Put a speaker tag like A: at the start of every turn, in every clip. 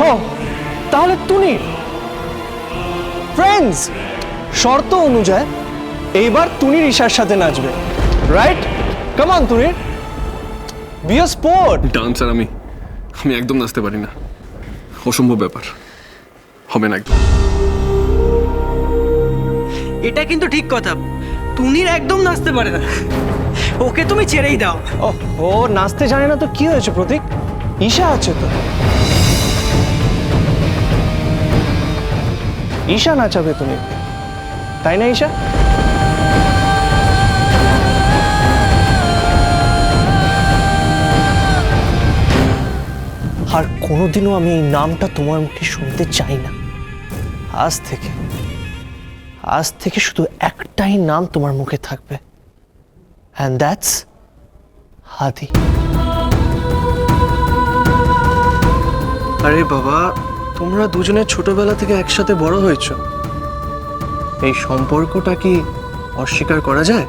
A: ও তাহলে তুমি ফ্রেন্ডস, শর্ত অনুযায়ী এইবার তুনির ঈশার সাথে নাচবে, right? Come on Tunir, be a sport.
B: Dancer আমি একদম নাচতে পারি না, অসম্ভব ব্যাপার, হবে না একদম।
C: এটা কিন্তু ঠিক কথা, তুনির একদম নাচতে পারে না, ওকে তুমি ছেড়েই দাও।
A: ও নাচতে জানে না তো কি হয়েছে প্রতীক, ঈশা আছে তো, ঈশা নাচাবে তুমি, তাই না ঈশা? আর কোনোদিনও আমি এই নামটা তোমার মুখে শুনতে চাই না। আজ থেকে শুধু একটাই নাম তোমার মুখে থাকবে, and that's হাদি। আরে বাবা, তোমরা দুজনে ছোটবেলা থেকে একসাথে বড় হয়েছো, এই সম্পর্কটা কি অস্বীকার করা যায়?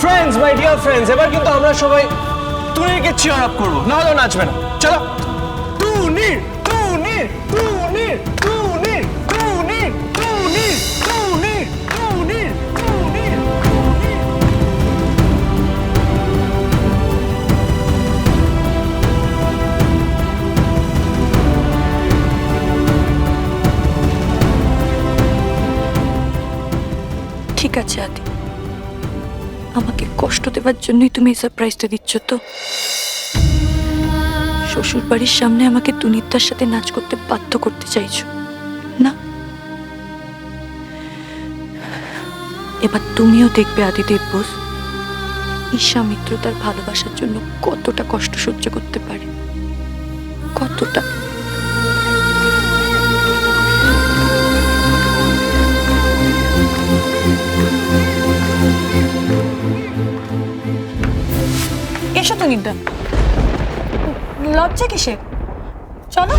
A: ফ্রেন্ডস, মাই ডিয়ার ফ্রেন্ডস, এবার কিন্তু আমরা সবাই তুনিরকে চিয়ার আপ করবো, না হলেও নাচবে না। চলো, তুনির তুনির তুনির তুনির তুনির তুনির তুনির তুনির তুনির।
D: ঠিক আছে আদি, আমাকে কষ্ট দেওয়ার জন্যই তুমি এই সারপ্রাইজটা দিচ্ছ তো? শ্বশুর বাড়ির সামনে আমাকে তুনিতার সাথে নাচ করতে বাধ্য করতে চাইছো না? এবার তুমিও দেখবে আদিদেব বোস, ঈশা মিত্র তার ভালোবাসার জন্য কতটা কষ্ট সহ্য করতে পারে, কতটা।
E: এসো তুনিদা, লজ্জা কিসে, চলো।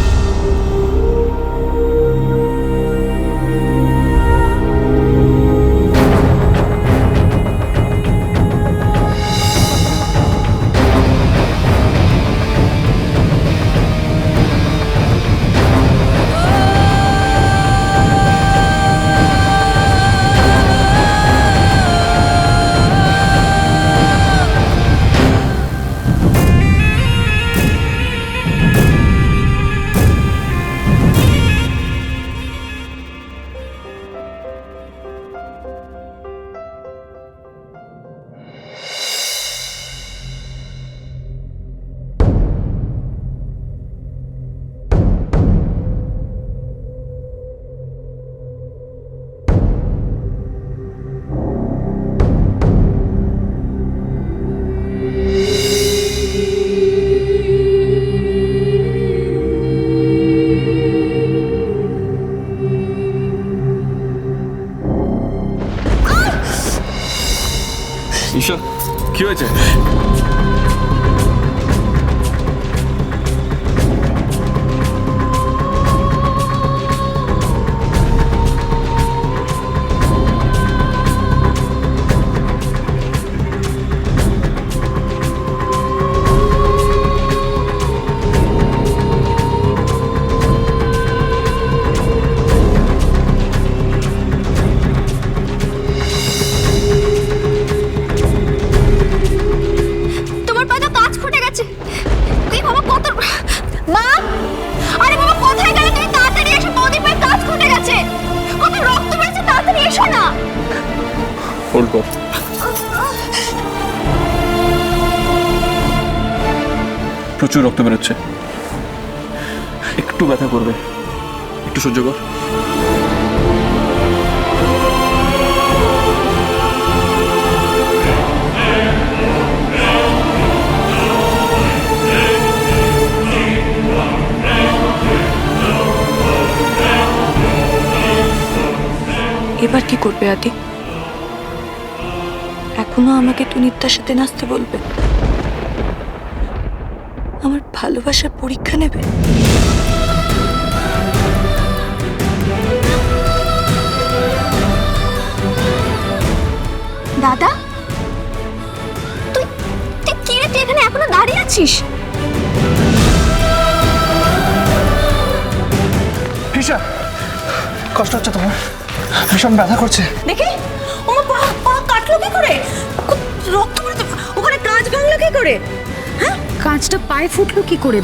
B: ঈশা, কি হয়েছে? হোল্ড কর। প্রচুর রক্ত বেরোচ্ছে, একটু ব্যথা করবে, একটু সহ্য কর।
D: এবার কি করবে আদি? এখনো আমাকে তুনিতার সাথে নাচতে বলবে? আমার ভালোবাসার পরীক্ষা নেবে?
F: দাদা,
E: দেখছিস?
A: ঈশা, কষ্ট হচ্ছে তোমার? ভীষণ ব্যথা করছে।
E: দেখে ওমা, পা পা কাটলো কি করে? রক্ত পড়ে, ওখানে কাঁচ ভাঙলো কি করে? হ্যাঁ, কাঁচটা পায়ে ফুটলো কি করে?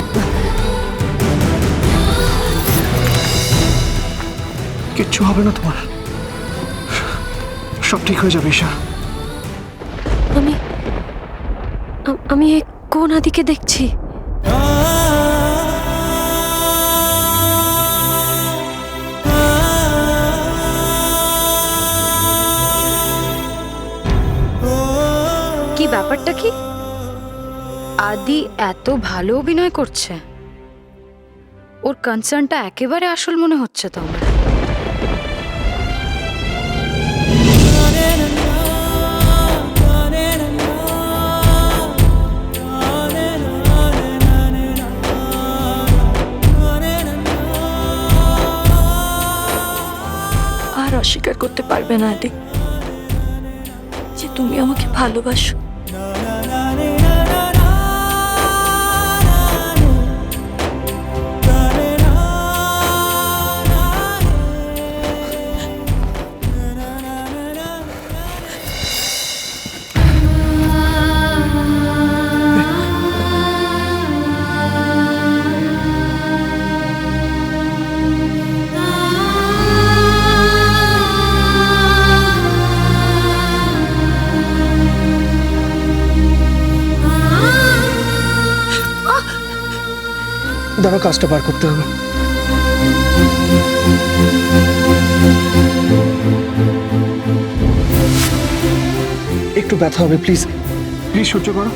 A: কিচ্ছু হবে না তোমার, সব ঠিক হয়ে যাবে ঈশা।
D: আমি কোন আদিকে দেখছি?
F: কি ব্যাপারটা কি? আদি এত ভালো অভিনয় করছে, ওর কনসার্নটা একেবারে আসল মনে হচ্ছে তো আমার।
D: আর অস্বীকার করতে পারবে না আদি যে তুমি আমাকে ভালোবাসো।
A: দাঁড়াও, কাজটা বার করতে হবে। একটু ব্যথা হবে, প্লিজ প্লিজ সহ্য করো।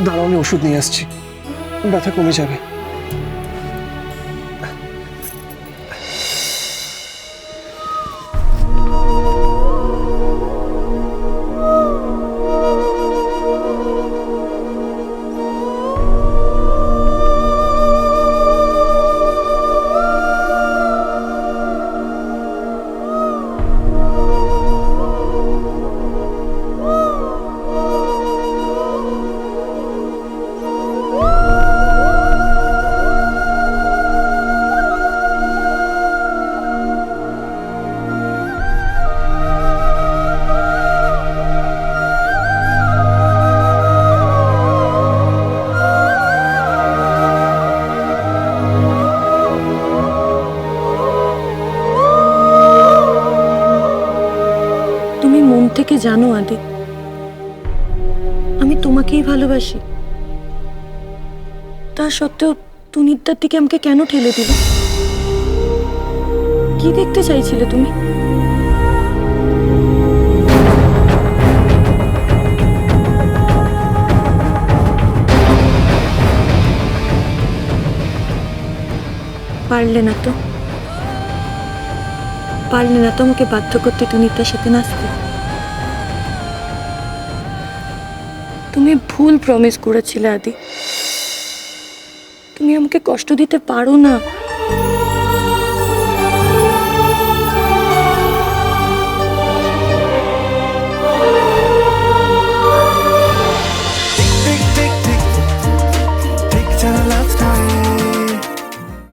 A: দাঁড়াও, আমি ওষুধ নিয়ে আসছি, ব্যথা কমে যাবে।
D: থেকে জানো আদি, আমি তোমাকেই ভালোবাসি। তা সত্ত্বেও তুনিদার দিকে আমাকে কেন ঠেলে দিলে? কি দেখতে চাইছিলে তুমি? পারলে না তো আমাকে বাধ্য করতে তুনিদার সাথে নাচতে। তুমি ভুল প্রমিস করেছিলে আদি, তুমি আমাকে কষ্ট দিতে পারো না।